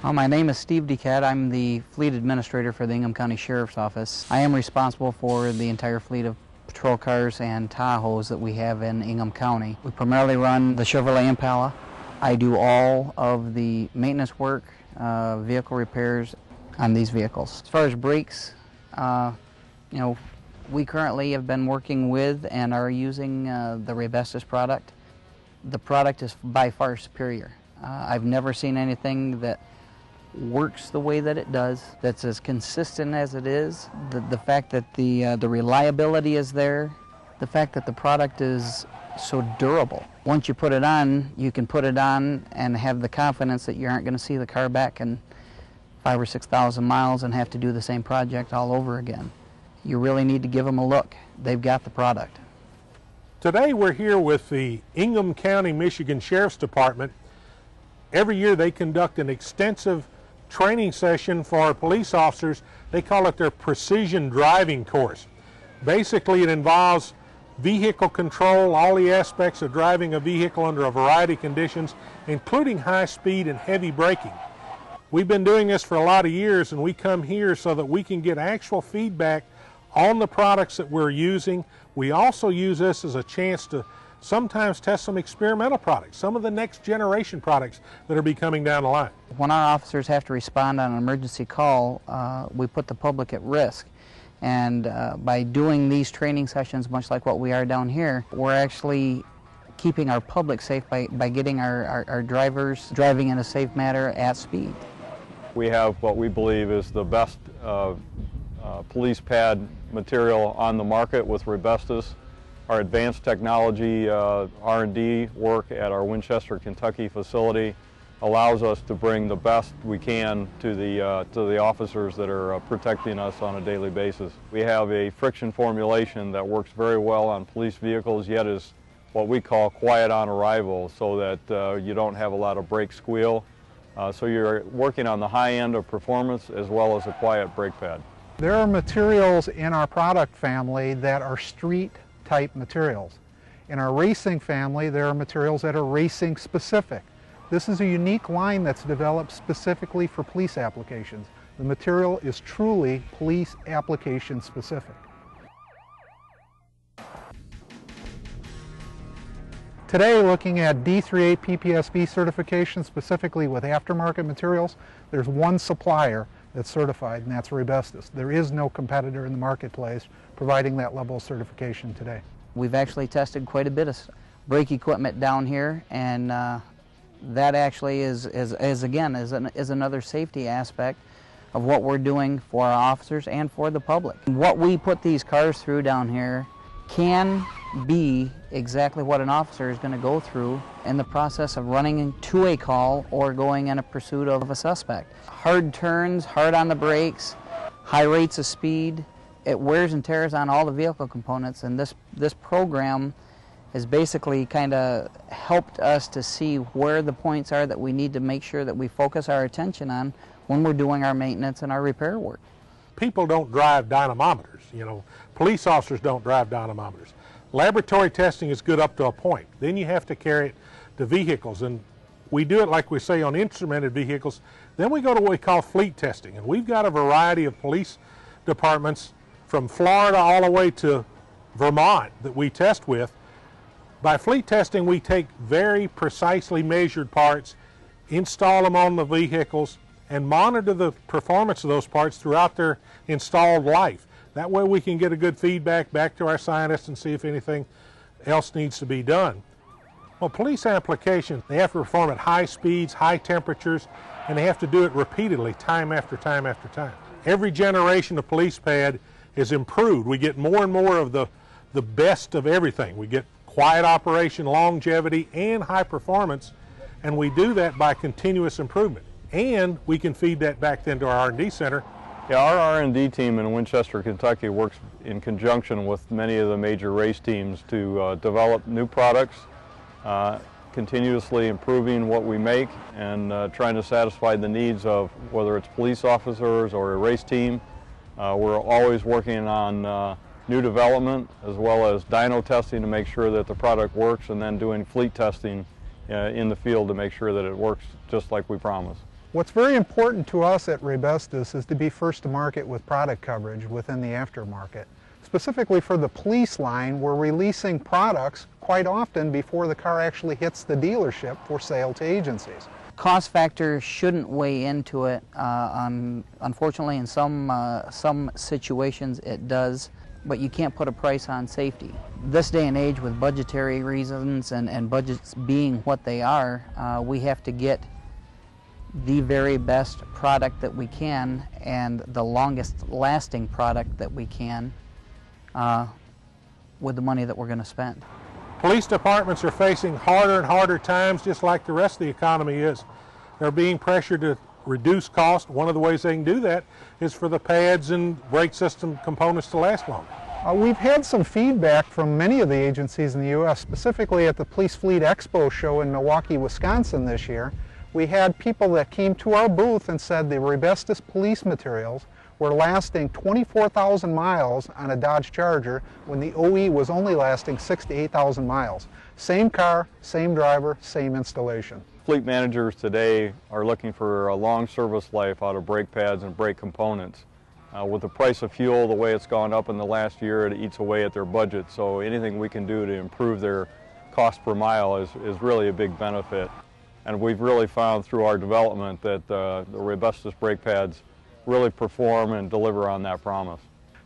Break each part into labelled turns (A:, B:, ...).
A: My name is Steve DeCat. I'm the fleet administrator for the Ingham County Sheriff's Office. I am responsible for the entire fleet of patrol cars and Tahoes that we have in Ingham County. We primarily run the Chevrolet Impala. I do all of the maintenance work, vehicle repairs on these vehicles. As far as brakes, we currently have been working with and are using the Raybestos product. The product is by far superior. I've never seen anything that works the way that it does, that's as consistent as it is. The fact that the reliability is there, the fact that the product is so durable. Once you put it on, you can put it on and have the confidence that you aren't going to see the car back in 5,000 or 6,000 miles and have to do the same project all over again. You really need to give them a look. They've got the product.
B: Today we're here with the Ingham County, Michigan Sheriff's Department. Every year they conduct an extensive training session for our police officers. They call it their precision driving course. Basically, it involves vehicle control, all the aspects of driving a vehicle under a variety of conditions, including high speed and heavy braking. We've been doing this for a lot of years, and we come here so that we can get actual feedback on the products that we're using. We also use this as a chance to sometimes test some experimental products, some of the next generation products that are coming down the line.
A: When our officers have to respond on an emergency call, we put the public at risk. And by doing these training sessions, much like what we are down here, we're actually keeping our public safe by getting our drivers driving in a safe manner at speed.
C: We have what we believe is the best police pad material on the market with Raybestos. Our advanced technology R&D work at our Winchester, Kentucky facility allows us to bring the best we can to the officers that are protecting us on a daily basis. We have a friction formulation that works very well on police vehicles, yet is what we call quiet on arrival, so that you don't have a lot of brake squeal. So you're working on the high end of performance as well as a quiet brake pad.
D: There are materials in our product family that are street type materials. In our racing family, there are materials that are racing specific. This is a unique line that's developed specifically for police applications. The material is truly police application specific. Today, looking at D38 PPSB certification specifically with aftermarket materials, there's one supplier that's certified, and that's Raybestos. There is no competitor in the marketplace providing that level of certification today.
A: We've actually tested quite a bit of brake equipment down here, and that actually is another safety aspect of what we're doing for our officers and for the public. What we put these cars through down here can be exactly what an officer is going to go through in the process of running to a call or going in a pursuit of a suspect. Hard turns, hard on the brakes, high rates of speed. It wears and tears on all the vehicle components, and this program has basically kind of helped us to see where the points are that we need to make sure that we focus our attention on when we're doing our maintenance and our repair work.
B: People don't drive dynamometers, Police officers don't drive dynamometers. Laboratory testing is good up to a point. Then you have to carry it to vehicles, and we do it like we say on instrumented vehicles. Then we go to what we call fleet testing, and we've got a variety of police departments from Florida all the way to Vermont that we test with. By fleet testing, we take very precisely measured parts, install them on the vehicles, and monitor the performance of those parts throughout their installed life. That way we can get a good feedback back to our scientists and see if anything else needs to be done. Well, police applications, they have to perform at high speeds, high temperatures, and they have to do it repeatedly, time after time after time. Every generation of police pad is improved. We get more and more of the best of everything. We get quiet operation, longevity, and high performance, and we do that by continuous improvement. And we can feed that back then to our R&D center.
C: Yeah, our R&D team in Winchester, Kentucky works in conjunction with many of the major race teams to develop new products, continuously improving what we make, and trying to satisfy the needs of whether it's police officers or a race team. We're always working on new development as well as dyno testing to make sure that the product works, and then doing fleet testing in the field to make sure that it works just like we promised.
D: What's very important to us at Raybestos is to be first to market with product coverage within the aftermarket. Specifically for the police line, we're releasing products quite often before the car actually hits the dealership for sale to agencies.
A: Cost factor shouldn't weigh into it. Unfortunately, in some situations it does, but you can't put a price on safety. This day and age, with budgetary reasons and budgets being what they are, we have to get the very best product that we can and the longest lasting product that we can with the money that we're going to spend.
B: Police departments are facing harder and harder times, just like the rest of the economy is. They're being pressured to reduce cost. One of the ways they can do that is for the pads and brake system components to last longer.
D: We've had some feedback from many of the agencies in the U.S., specifically at the Police Fleet Expo show in Milwaukee, Wisconsin this year. We had people that came to our booth and said the Raybestos police materials were lasting 24,000 miles on a Dodge Charger when the OE was only lasting 6,000 to 8,000 miles. Same car, same driver, same installation.
C: Fleet managers today are looking for a long service life out of brake pads and brake components. With the price of fuel the way it's gone up in the last year, it eats away at their budget, so anything we can do to improve their cost per mile is really a big benefit. And we've really found through our development that the Raybestos brake pads really perform and deliver on that promise.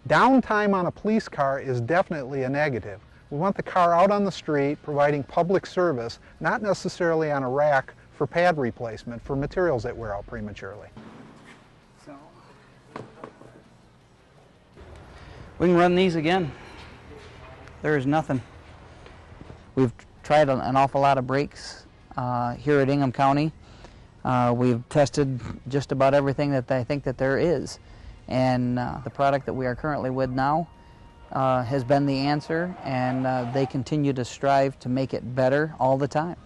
D: Downtime on a police car is definitely a negative. We want the car out on the street providing public service, not necessarily on a rack for pad replacement for materials that wear out prematurely.
A: We can run these again. There is nothing. We've tried an awful lot of brakes here at Ingham County. We've tested just about everything that I think that there is, and the product that we are currently with now has been the answer, and they continue to strive to make it better all the time.